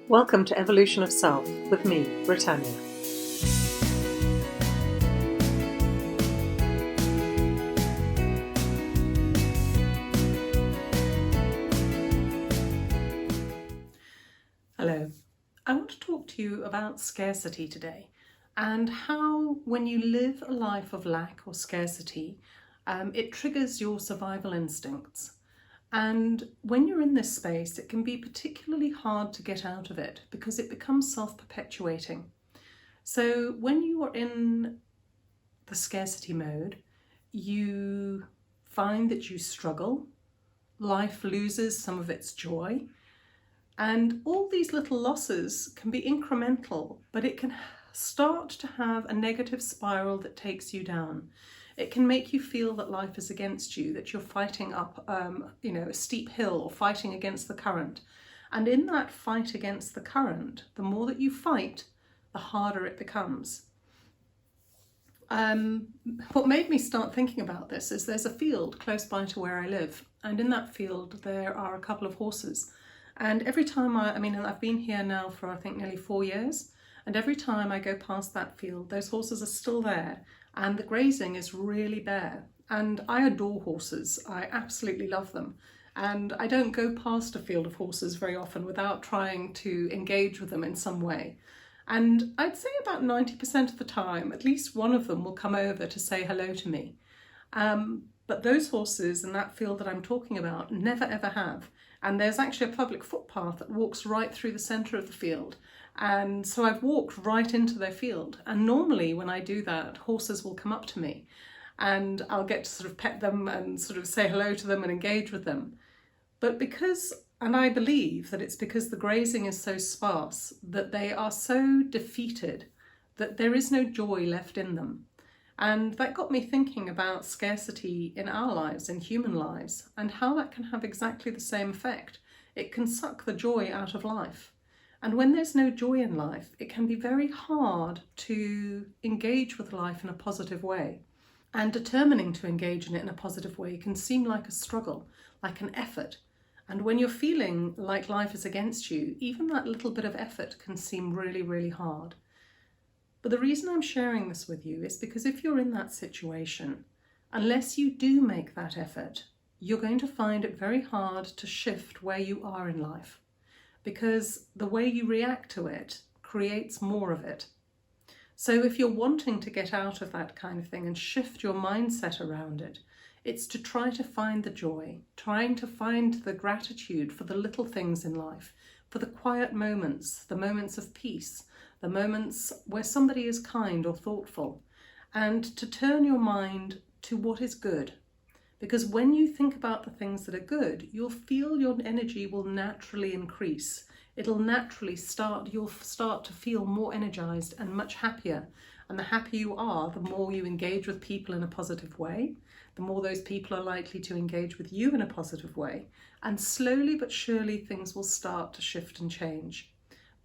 Welcome to Evolution of Self with me, Britannia. Hello. I want to talk to you about scarcity today and how when you live a life of lack or scarcity, it triggers your survival instincts. And when you're in this space, it can be particularly hard to get out of it because it becomes self-perpetuating. So when you are in the scarcity mode, you find that you struggle, life loses some of its joy, and all these little losses can be incremental, but it can start to have a negative spiral that takes you down. It can make you feel that life is against you, that you're fighting up a steep hill or fighting against the current. And in that fight against the current, the more that you fight, the harder it becomes. What made me start thinking about this is there's a field close by to where I live, and in that field there are a couple of horses. And every time I've been here now for I think nearly 4 years, and every time I go past that field, those horses are still there. And the grazing is really bare. And I adore horses. I absolutely love them. And I don't go past a field of horses very often without trying to engage with them in some way. And I'd say about 90% of the time, at least one of them will come over to say hello to me. But those horses in that field that I'm talking about never ever have. And there's actually a public footpath that walks right through the centre of the field. And so I've walked right into their field. And normally when I do that, horses will come up to me and I'll get to sort of pet them and sort of say hello to them and engage with them. But and I believe that it's because the grazing is so sparse, that they are so defeated that there is no joy left in them. And that got me thinking about scarcity in our lives, in human lives, and how that can have exactly the same effect. It can suck the joy out of life. And when there's no joy in life, it can be very hard to engage with life in a positive way. And determining to engage in it in a positive way can seem like a struggle, like an effort. And when you're feeling like life is against you, even that little bit of effort can seem really, really hard. But the reason I'm sharing this with you is because if you're in that situation, unless you do make that effort, you're going to find it very hard to shift where you are in life, because the way you react to it creates more of it. So if you're wanting to get out of that kind of thing and shift your mindset around it, it's to try to find the joy, trying to find the gratitude for the little things in life, for the quiet moments, the moments of peace, the moments where somebody is kind or thoughtful, and to turn your mind to what is good. Because when you think about the things that are good, you'll feel your energy will naturally increase. You'll start to feel more energized and much happier. And the happier you are, the more you engage with people in a positive way, the more those people are likely to engage with you in a positive way. And slowly but surely things will start to shift and change.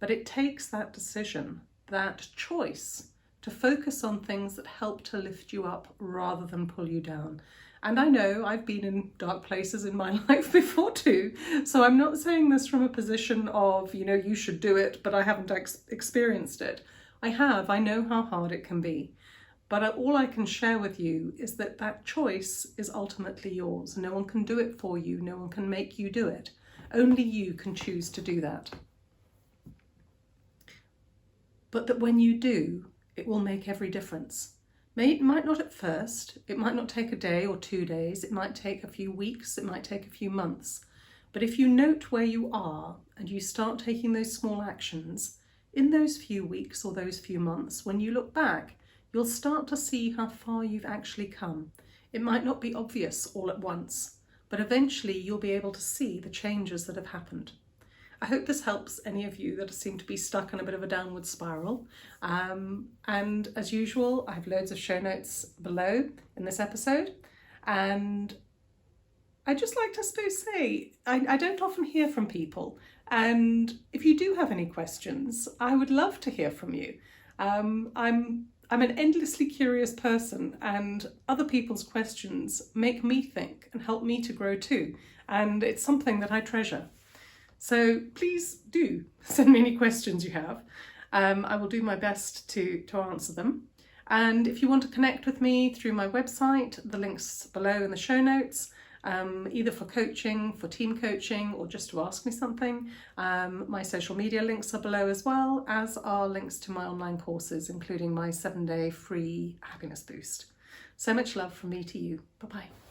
But it takes that decision, that choice, to focus on things that help to lift you up rather than pull you down. And I know I've been in dark places in my life before too, so I'm not saying this from a position of, you should do it, but I haven't experienced it. I know how hard it can be. But all I can share with you is that choice is ultimately yours. No one can do it for you. No one can make you do it. Only you can choose to do that. But that when you do, it will make every difference. It might not at first, it might not take a day or 2 days, it might take a few weeks, it might take a few months. But if you note where you are and you start taking those small actions, in those few weeks or those few months, when you look back, you'll start to see how far you've actually come. It might not be obvious all at once, but eventually you'll be able to see the changes that have happened. I hope this helps any of you that seem to be stuck in a bit of a downward spiral. And as usual, I have loads of show notes below in this episode. And I just like to say, I don't often hear from people. And if you do have any questions, I would love to hear from you. I'm an endlessly curious person, and other people's questions make me think and help me to grow too. And it's something that I treasure. So please do send me any questions you have. I will do my best to answer them. And if you want to connect with me through my website, the link's below in the show notes, either for coaching, for team coaching, or just to ask me something. My social media links are below, as well as are links to my online courses, including my 7-day free happiness boost. So much love from me to you. Bye-bye.